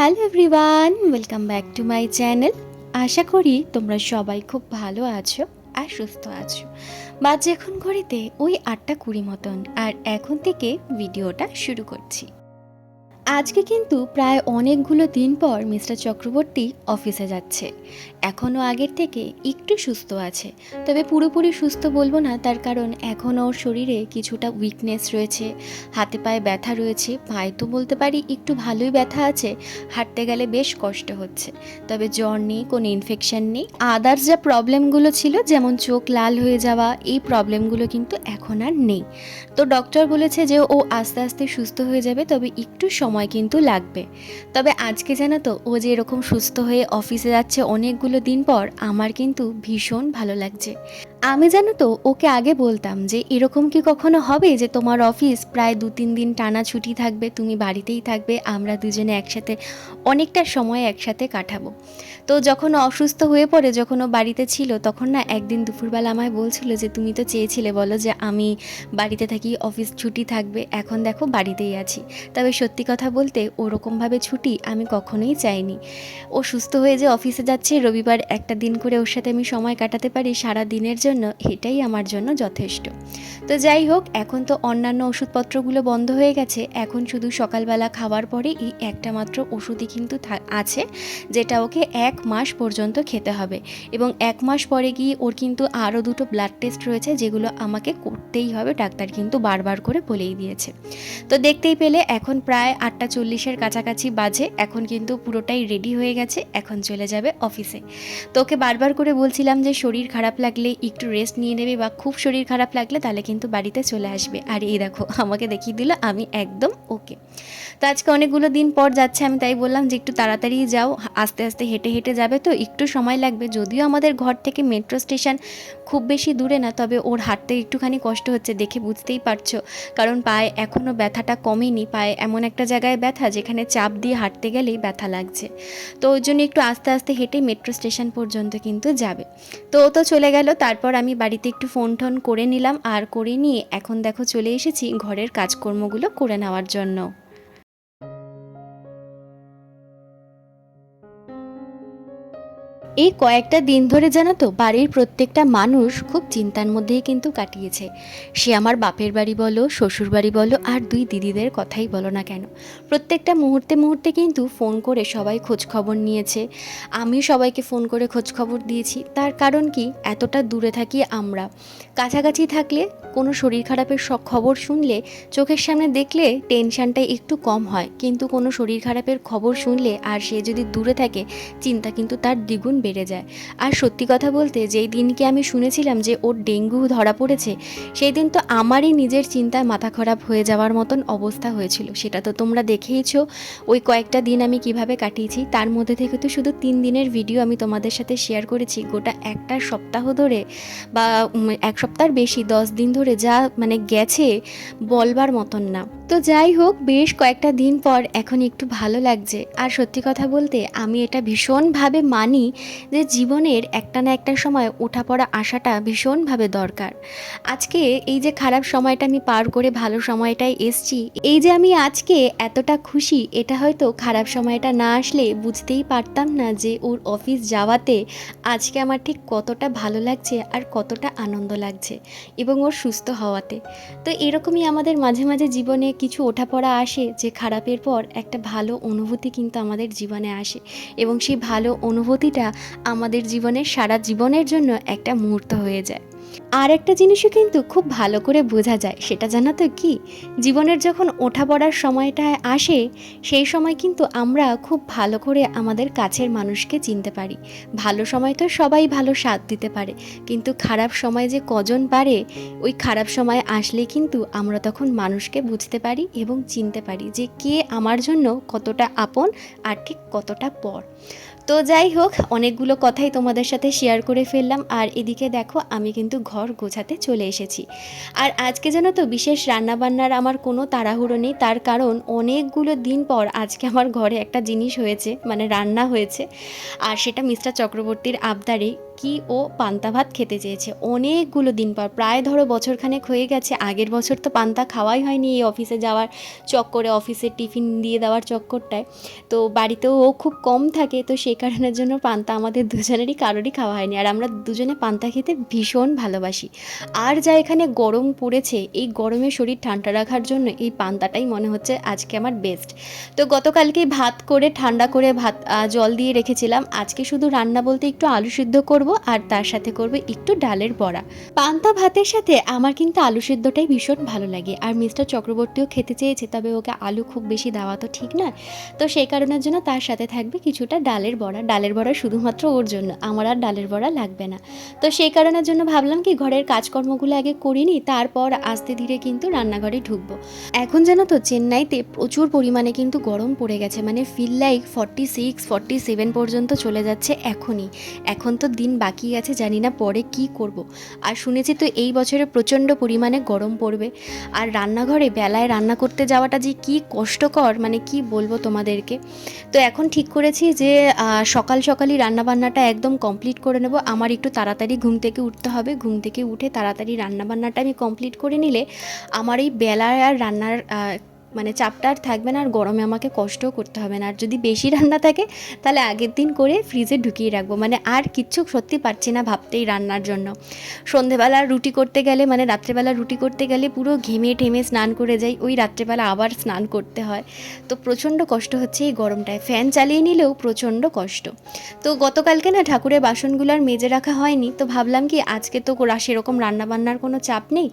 Hello everyone, welcome back to my channel. আশা করি তোমরা সবাই খুব ভালো আছো আর সুস্থ আছো। বাজে এখন ঘড়িতে ওই 8:20 মতন, আর এখন থেকে ভিডিওটা শুরু করছি। আজকে কিন্তু প্রায় অনেকগুলো দিন পর মিস্টার চক্রবর্তী অফিসে যাচ্ছে। এখনও আগের থেকে একটু সুস্থ আছে, তবে পুরোপুরি সুস্থ বলবো না, তার কারণ এখনও ওর শরীরে কিছুটা উইকনেস রয়েছে, হাতে পায়ে ব্যথা রয়েছে। পায়ে তো বলতে পারি একটু ভালোই ব্যথা আছে, হাঁটতে গেলে বেশ কষ্ট হচ্ছে। তবে জ্বর নেই, কোনো ইনফেকশন নেই। আদার্স যা প্রবলেমগুলো ছিল, যেমন চোখ লাল হয়ে যাওয়া, এই প্রবলেমগুলো কিন্তু এখন আর নেই। তো ডক্টর বলেছে যে ও আস্তে আস্তে সুস্থ হয়ে যাবে, তবে একটু সময় কিন্তু লাগবে। তবে আজকে জানো তো, ও যে এরকম সুস্থ হয়ে অফিসে যাচ্ছে অনেকগুলো দিন পর, আমার কিন্তু ভীষণ ভালো লাগছে। আমি জানো তো ওকে আগে বলতাম যে এরকম কি কখনো হবে যে তোমার অফিস প্রায় 2-3 দিন টানা ছুটি থাকবে, তুমি বাড়িতেই থাকবে, আমরা দুজনে একসাথে অনেকটা সময় একসাথে কাটাবো। তো যখন ও অসুস্থ হয়ে পড়ে, যখন ও বাড়িতে ছিল, তখন না একদিন দুপুরবেলা আমায় বলছিল যে তুমি তো চেয়েছিলে বলো যে আমি বাড়িতে থাকি, অফিস ছুটি থাকবে, এখন দেখো বাড়িতেই আছি। তবে সত্যি কথা বলতে ওরকমভাবে ছুটি আমি কখনোই চাইনি। ও সুস্থ হয়ে যে অফিসে যাচ্ছে, রবিবার একটা দিন করে ওর সাথে আমি সময় কাটাতে পারি সারা দিনের জন্য, এটাই আমার জন্য যথেষ্ট। তো যাই হোক, এখন তো অন্যান্য ওষুধপত্রগুলো বন্ধ হয়ে গেছে, এখন শুধু সকালবেলা খাওয়ার পরে এই একটা মাত্র ওষুধই কিন্তু আছে, যেটা ওকে 1 মাস পর্যন্ত খেতে হবে। এবং 1 মাস পরে গিয়ে ওর কিন্তু আরও 2টো ব্লাড টেস্ট রয়েছে, যেগুলো আমাকে করতেই হবে, ডাক্তার কিন্তু বারবার করে বলেই দিয়েছে। তো দেখতেই পেলে এখন প্রায় 8:40-এর কাছাকাছি বাজে, এখন কিন্তু পুরোটাই রেডি হয়ে গেছে, এখন চলে যাবে অফিসে। তো ওকে বারবার করে বলছিলাম যে শরীর খারাপ লাগলে একটু রেস্ট নিয়ে নেবে, বা খুব শরীর খারাপ লাগলে তাহলে কিন্তু বাড়িতে চলে আসবে। আর এই দেখো আমাকে দেখিয়ে দিল আমি একদম ওকে। তো আজকে অনেকগুলো দিন পর যাচ্ছে, আমি তাই বললাম যে একটু তাড়াতাড়ি যাও, আস্তে আস্তে হেঁটে হেঁটে যাবে তো একটু সময় লাগবে। যদিও আমাদের ঘর থেকে মেট্রো স্টেশন খুব বেশি দূরে না, তবে ওর হাঁটতে একটুখানি কষ্ট হচ্ছে, দেখে বুঝতেই পারছো, কারণ পায়ে এখনও ব্যথাটা কমেনি। পায়ে এমন একটা জায়গায় ব্যথা যেখানে চাপ দিয়ে হাঁটতে গেলেই ব্যথা লাগছে। তো ওই জন্য একটু আস্তে আস্তে হেঁটে মেট্রো স্টেশন পর্যন্ত কিন্তু যাবে। তো ও তো চলে গেল, তারপর আমি বাড়িতে একটু ফোন টোন করে নিলাম, আর করে নিয়ে এখন দেখো চলে এসেছি ঘরের কাজকর্মগুলো করে নেওয়ার জন্য। এই কয়েকটা দিন ধরে জানো তো, বাড়ির প্রত্যেকটা মানুষ খুব চিন্তার মধ্যেই কিন্তু কাটিয়েছে। সে আমার বাপের বাড়ি বলো, শ্বশুর বাড়ি বলো, আর 2 দিদিদের কথাই বলো না কেন, প্রত্যেকটা মুহূর্তে মুহূর্তে কিন্তু ফোন করে সবাই খোঁজ খবর নিয়েছে। আমি সবাইকে ফোন করে খোঁজ খবর দিয়েছি। তার কারণ কি, এতটা দূরে থাকি আমরা, কাছাকাছি থাকলে কোনো শরীর খারাপের খবর শুনলে, চোখের সামনে দেখলে টেনশানটা একটু কম হয়, কিন্তু কোনো শরীর খারাপের খবর শুনলে আর সে যদি দূরে থাকে, চিন্তা কিন্তু তার দ্বিগুণ বেড়ে যায়। আর সত্যি কথা বলতে, যেই দিনকে আমি শুনেছিলাম যে ওর ডেঙ্গু ধরা পড়েছে, সেই দিন তো আমারই নিজের চিন্তায় মাথা খারাপ হয়ে যাওয়ার মতন অবস্থা হয়েছিল। সেটা তো তোমরা দেখেইছো, ওই কয়েকটা দিন আমি কিভাবে কাটিয়েছি। তার মধ্যে থেকে তো শুধু 3 দিনের ভিডিও আমি তোমাদের সাথে শেয়ার করেছি, গোটা একটা সপ্তাহ ধরে বা 1 সপ্তাহের বেশি, 10 দিন ধরে যা মানে গেছে বলবার মতন না। তো যাই হোক, বেশ কয়েকটা দিন পর এখন একটু ভালো লাগছে। আর সত্যি কথা বলতে আমি এটা ভীষণভাবে মানি যে জীবনের একটা না একটা সময় ওঠাপড়া আসাটা ভীষণভাবে দরকার। আজকে এই যে খারাপ সময়টা আমি পার করে ভালো সময়টায় এসছি, এই যে আমি আজকে এতটা খুশি, এটা হয়তো খারাপ সময়টা না আসলে বুঝতেই পারতাম না যে ওর অফিস যাওয়াতে আজকে আমার ঠিক কতটা ভালো লাগছে আর কতটা আনন্দ লাগছে, এবং ওর সুস্থ হওয়াতে। তো এরকমই আমাদের মাঝে মাঝে জীবনে কিছু ওঠাপড়া আসে, যে খারাপের পর একটা ভালো অনুভূতি কিন্তু আমাদের জীবনে আসে, এবং সেই ভালো অনুভূতিটা আমাদের জীবনের সারা জীবনের জন্য একটা মুহূর্ত হয়ে যায়। আর একটা জিনিসও কিন্তু খুব ভালো করে বোঝা যায়, সেটা জানো তো কি, জীবনের যখন ওঠাপড়ার সময়টা আসে, সেই সময় কিন্তু আমরা খুব ভালো করে আমাদের কাছের মানুষকে চিনতে পারি। ভালো সময় তো সবাই ভালো সাথ দিতে পারে, কিন্তু খারাপ সময় যে কজন পারে, ওই খারাপ সময় আসলে কিন্তু আমরা তখন মানুষকে বুঝতে পারি এবং চিনতে পারি যে কে আমার জন্য কতটা আপন আর ঠিক কতটা পর। তো যাই হোক, অনেকগুলো কথাই তোমাদের সাথে শেয়ার করে ফেললাম, আর এদিকে দেখো আমি কিন্তু ঘর গোছাতে চলে এসেছি। আর আজকে জানো তো, বিশেষ রান্নাবান্নার আমার কোনো তাড়াহুড়ো নেই, তার কারণ অনেকগুলো দিন পর আজকে আমার ঘরে একটা জিনিস হয়েছে, মানে রান্না হয়েছে, আর সেটা মিস্টার চক্রবর্তীর আবদারে। আজকেই ও পান্তা ভাত খেতে চেয়েছে অনেকগুলো দিন পর, প্রায় ধরো বছরখানেক হয়ে গেছে। আগের বছর তো পান্তা খাওয়াই হয়নি এই অফিসে যাওয়ার চক্করে, অফিসের টিফিন দিয়ে দেওয়ার চক্করটায়। তো বাড়িতেও ও খুব কম থাকে, তো সেই কারণের জন্য পান্তা আমাদের দুজনেরই কারোরই খাওয়া হয়নি। আর আমরা দুজনে পান্তা খেতে ভীষণ ভালোবাসি। আর যা এখানে গরম পড়েছে, এই গরমে শরীর ঠান্ডা রাখার জন্য এই পান্তাটাই মনে হচ্ছে আজকে আমার বেস্ট। তো গতকালকেই ভাত করে ঠান্ডা করে ভাত জল দিয়ে রেখেছিলাম। আজকে শুধু রান্না বলতে একটু আলু সিদ্ধ করব, আর তার সাথে করব একটু ডালের বড়া। পান্তা ভাতের সাথে আমার কিন্তু আলু সিদ্ধটাই ভীষণ ভালো লাগে। আর মিস্টার চক্রবর্তীও খেতে চেয়েছে, তবে ওকে আলু খুব বেশি দেওয়া তো ঠিক নয়। তো সেই কারণের জন্য তার সাথে থাকবে কিছুটা ডালের বড়া। ডালের বড়া শুধুমাত্র ওর জন্য, আমার আর ডালের বড়া লাগবে না। তো সেই কারণের জন্য ভাবলাম কি ঘরের কাজকর্মগুলো আগে করিনি, তারপর আস্তে ধীরে কিন্তু রান্নাঘরে ঢুকবো। এখন জানো তো চেন্নাইতে প্রচুর পরিমাণে কিন্তু গরম পড়ে গেছে, মানে ফিল লাইক 46-47 পর্যন্ত চলে যাচ্ছে এখনই। এখন তো দিন বাকি আছে, জানি না পরে কি করব। আর শুনেছি তো এই বছরে প্রচণ্ড পরিমাণে গরম পড়বে। আর রান্নাঘরে বেলায় রান্না করতে যাওয়াটা যে কি কষ্টকর, মানে কি বলবো তোমাদেরকে। তো এখন ঠিক করেছি যে সকাল সকালই রান্নাবান্নাটা একদম কমপ্লিট করে নেব। আমার একটু তাড়াতাড়ি ঘুম থেকে উঠতে হবে, ঘুম থেকে উঠে তাড়াতাড়ি রান্নাবান্নাটা আমি কমপ্লিট করে নিলে আমার এই বেলায় আর রান্নার মানে চাপটা আর থাকবে না, আর গরমে আমাকে কষ্টও করতে হবে না। আর যদি বেশি রান্না থাকে তাহলে আগের দিন করে ফ্রিজে ঢুকিয়ে রাখবো, মানে আর কিচ্ছু সত্যি পারছি না ভাবতেই রান্নার জন্য। সন্ধেবেলা রুটি করতে গেলে, মানে রাত্রেবেলা রুটি করতে গেলে পুরো ঘেমে ঠেমে স্নান করে যাই, ওই রাত্রেবেলা আবার স্নান করতে হয়। তো প্রচণ্ড কষ্ট হচ্ছে এই গরমটায়, ফ্যান চালিয়ে নিলেও প্রচণ্ড কষ্ট। তো গতকালকে না ঠাকুরের বাসনগুলো আর মেজে রাখা হয়নি, তো ভাবলাম কি আজকে তো সেরকম রান্নাবান্নার কোনো চাপ নেই,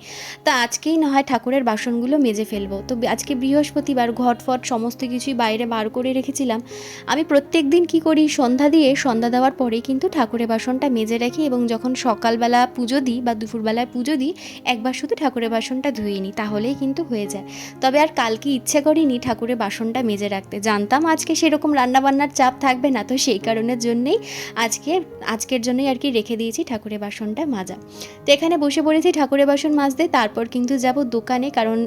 তা আজকেই না হয় ঠাকুরের বাসনগুলো মেজে ফেলবো। তো আজকে বৃহস্পতিবার, ঘটফট সমস্ত কিছুই বাইরে বার করে রেখেছিলাম। আমি প্রত্যেক দিন কী করি, সন্ধ্যা দেওয়ার পরেই কিন্তু ঠাকুরের বাসনটা মেজে রাখি, এবং যখন সকালবেলা পুজো দিই বা দুপুরবেলায় পুজো দিই একবার শুধু ঠাকুরের বাসনটা ধুয়ে নিই, তাহলেই কিন্তু হয়ে যায়। তবে আর কালকে ইচ্ছে করিনি ঠাকুরের বাসনটা মেজে রাখতে, জানতাম আজকে সেরকম রান্নাবান্নার চাপ থাকবে না, তো সেই কারণের জন্যেই আজকের জন্যই আর কি রেখে দিয়েছি ঠাকুরের বাসনটা মাজা। তো এখানে বসে পড়েছি ঠাকুরের বাসন মাজতে, তারপর কিন্তু যাব দোকানে, কারণ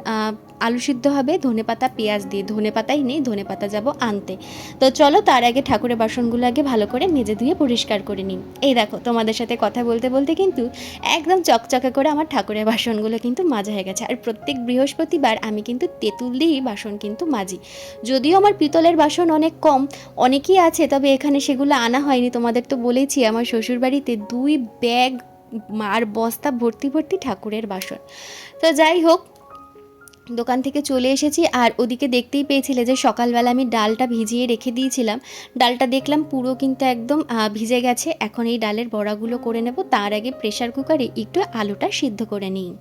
আলু সিদ্ধ হবে ধনেপাতা পেঁয়াজ দিয়ে, ধনেপাতাই নেই, ধনেপাতা যাব আনতে। তো চলো তার আগে ঠাকুরের বাসনগুলো আগে ভালো করে মেজে ধুয়ে পরিষ্কার করে নিই। এই দেখো তোমাদের সাথে কথা বলতে বলতে কিন্তু একদম চকচকে করে আমার ঠাকুরের বাসনগুলো কিন্তু মাজা হয়ে গেছে। আর প্রত্যেক বৃহস্পতিবার আমি কিন্তু তেঁতুল দিয়েই বাসন কিন্তু মাজি। যদিও আমার পিতলের বাসন অনেক কম, অনেকই আছে, তবে এখানে সেগুলো আনা হয়নি। তোমাদের তো বলেছি আমার শ্বশুরবাড়িতে 2 ব্যাগ আর বস্তা ভর্তি ভর্তি ঠাকুরের বাসন। তো যাই হোক, দোকান থেকে চলে এসেছি। আর ওদিকে দেখতেই পেয়েছিলে যে সকালবেলা আমি ডালটা ভিজিয়ে রেখে দিয়েছিলাম, ডালটা দেখলাম পুরো কিন্তু একদম ভিজে গেছে। এখন এই ডালের বড়াগুলো করে নেব, তার আগে প্রেসার কুকারে একটু আলুটা সিদ্ধ করে নিই।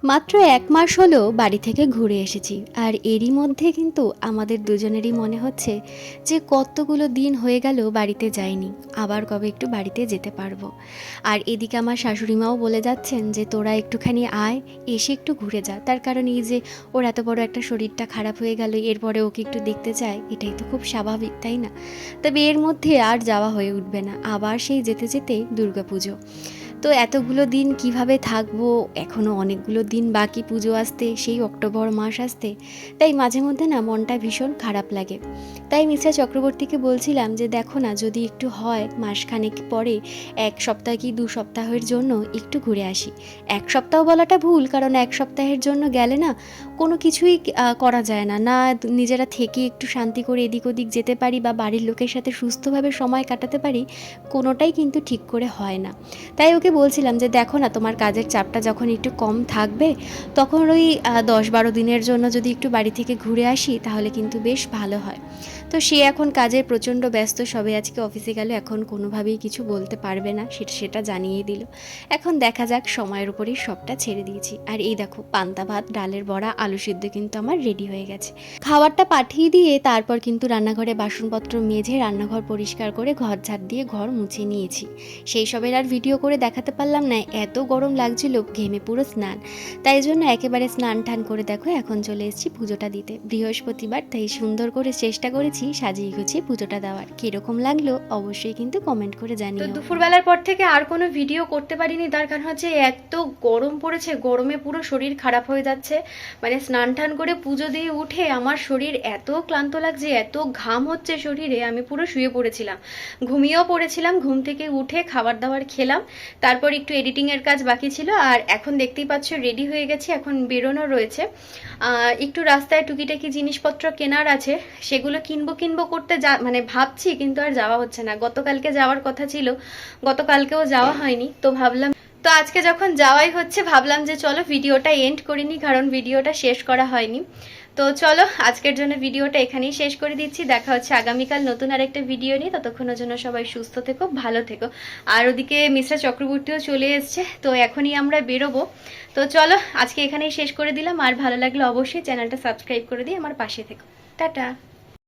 মাত্র 1 মাস হলো বাড়ি থেকে ঘুরে এসেছি, আর এরই মধ্যে কিন্তু আমাদের দুজনেরই মনে হচ্ছে যে কতগুলো দিন হয়ে গেল বাড়িতে যাইনি, আবার কবে একটু বাড়িতে যেতে পারবো। আর এদিকে আমার শাশুড়িমাও বলে যাচ্ছেন যে তোরা একটুখানি আয়, এসে একটু ঘুরে যা। তার কারণ এই যে ওর এত বড় একটা শরীরটা খারাপ হয়ে গেল, এরপরে ওকে একটু দেখতে চায়, এটাই তো খুব স্বাভাবিক, তাই না? তবে এর মধ্যে আর যাওয়া হয়ে উঠবে না, আবার সেই যেতে যেতে দুর্গাপুজো। তো এতগুলো দিন কিভাবে থাকবো, এখনও অনেকগুলো দিন বাকি পুজো আসতে, সেই অক্টোবর মাস আসতে। তাই মাঝে মধ্যে না মনটা ভীষণ খারাপ লাগে। তাই মিস্টার চক্রবর্তীকে বলছিলাম যে দেখো না, যদি একটু হয় মাসখানেক পরে 1 সপ্তাহ কি 2 সপ্তাহের জন্য একটু ঘুরে আসি। 1 সপ্তাহ বলাটা ভুল, কারণ 1 সপ্তাহের জন্য গেলে না কোনো কিছুই করা যায় না, না নিজেরা থেকে একটু শান্তি করে এদিক ওদিক যেতে পারি বা বাড়ির লোকের সাথে সুস্থভাবে সময় কাটাতে পারি, কোনোটাই কিন্তু ঠিক করে হয় না। তাই ওকে বলছিলাম যে দেখো না, তোমার কাজের চাপটা যখন একটু কম থাকবে, তখন ওই 10-12 দিনের জন্য যদি একটু বাড়ি থেকে ঘুরে আসি তাহলে কিন্তু বেশ ভালো হয়। তো সে এখন কাজে প্রচণ্ড ব্যস্ত, সবে আজকে অফিসে গেল, এখন কোনোভাবেই কিছু বলতে পারবে না, সেটা জানিয়ে দিল। এখন দেখা যাক, সময়ের উপরেই সবটা ছেড়ে দিয়েছি। আর এই দেখো পান্তা ভাত, ডালের বড়া, আলু সিদ্ধ কিন্তু আমার রেডি হয়ে গেছে। খাবারটা পাঠিয়ে দিয়ে তারপর কিন্তু রান্নাঘরে বাসনপত্র মেজে রান্নাঘর পরিষ্কার করে ঘর ঝাড় দিয়ে ঘর মুছে নিয়েছি। সেই সবের আর ভিডিও করে দেখা দেখাতে পারলাম না, এত গরম লাগছিল, ঘেমে পুরো স্নান। তাই জন্য একেবারে স্নান টান করে দেখো এখন চলে এসেছি পুজোটা দিতে। বৃহস্পতিবার, তাই সুন্দর করে চেষ্টা করেছি সাজিয়ে গুছিয়ে পুজোটা দেওয়ার। কীরকম লাগলো অবশ্যই কিন্তু কমেন্ট করে জানিও। তো দুপুরবেলার পর থেকে আর কোনো ভিডিও করতে পারিনি, তার কারণ হচ্ছে এত গরম পড়েছে, গরমে পুরো শরীর খারাপ হয়ে যাচ্ছে। মানে স্নান টান করে পুজো দিয়ে উঠে আমার শরীর এত ক্লান্ত লাগছে, এত ঘাম হচ্ছে শরীরে, আমি পুরো শুয়ে পড়েছিলাম, ঘুমিয়েও পড়েছিলাম। ঘুম থেকে উঠে খাবার দাবার খেলাম, তারপর একটু এডিটিংয়ের কাজ বাকি ছিল। আর এখন দেখতেই পাচ্ছ রেডি হয়ে গেছি, এখন বেরোনো রয়েছে। একটু রাস্তায় টুকিটাকি জিনিসপত্র কেনার আছে, সেগুলো কিনবো করতে মানে ভাবছি, কিন্তু আর যাওয়া হচ্ছে না। গতকালকে যাওয়ার কথা ছিল, গতকালকেও যাওয়া হয়নি, তো ভাবলাম তো আজকে যখন যাওয়াই হচ্ছে ভাবলাম যে চলো ভিডিওটা এন্ড করিনি, কারণ ভিডিওটা শেষ করা হয়নি। তো চলো আজকের জন্য ভিডিওটা এখানেই শেষ করে দিচ্ছি। দেখা হচ্ছে আগামীকাল নতুন আর একটা ভিডিও নিয়ে। ততক্ষণের জন্য সবাই সুস্থ থেকো, ভালো থেকো। আর ওদিকে মিস্টার চক্রবর্তীও চলে এসছে, তো এখনই আমরা বেরোবো। তো চলো আজকে এখানেই শেষ করে দিলাম। আর ভালো লাগলে অবশ্যই চ্যানেলটা সাবস্ক্রাইব করে দিয়ে আমার পাশে থেকো। টাটা।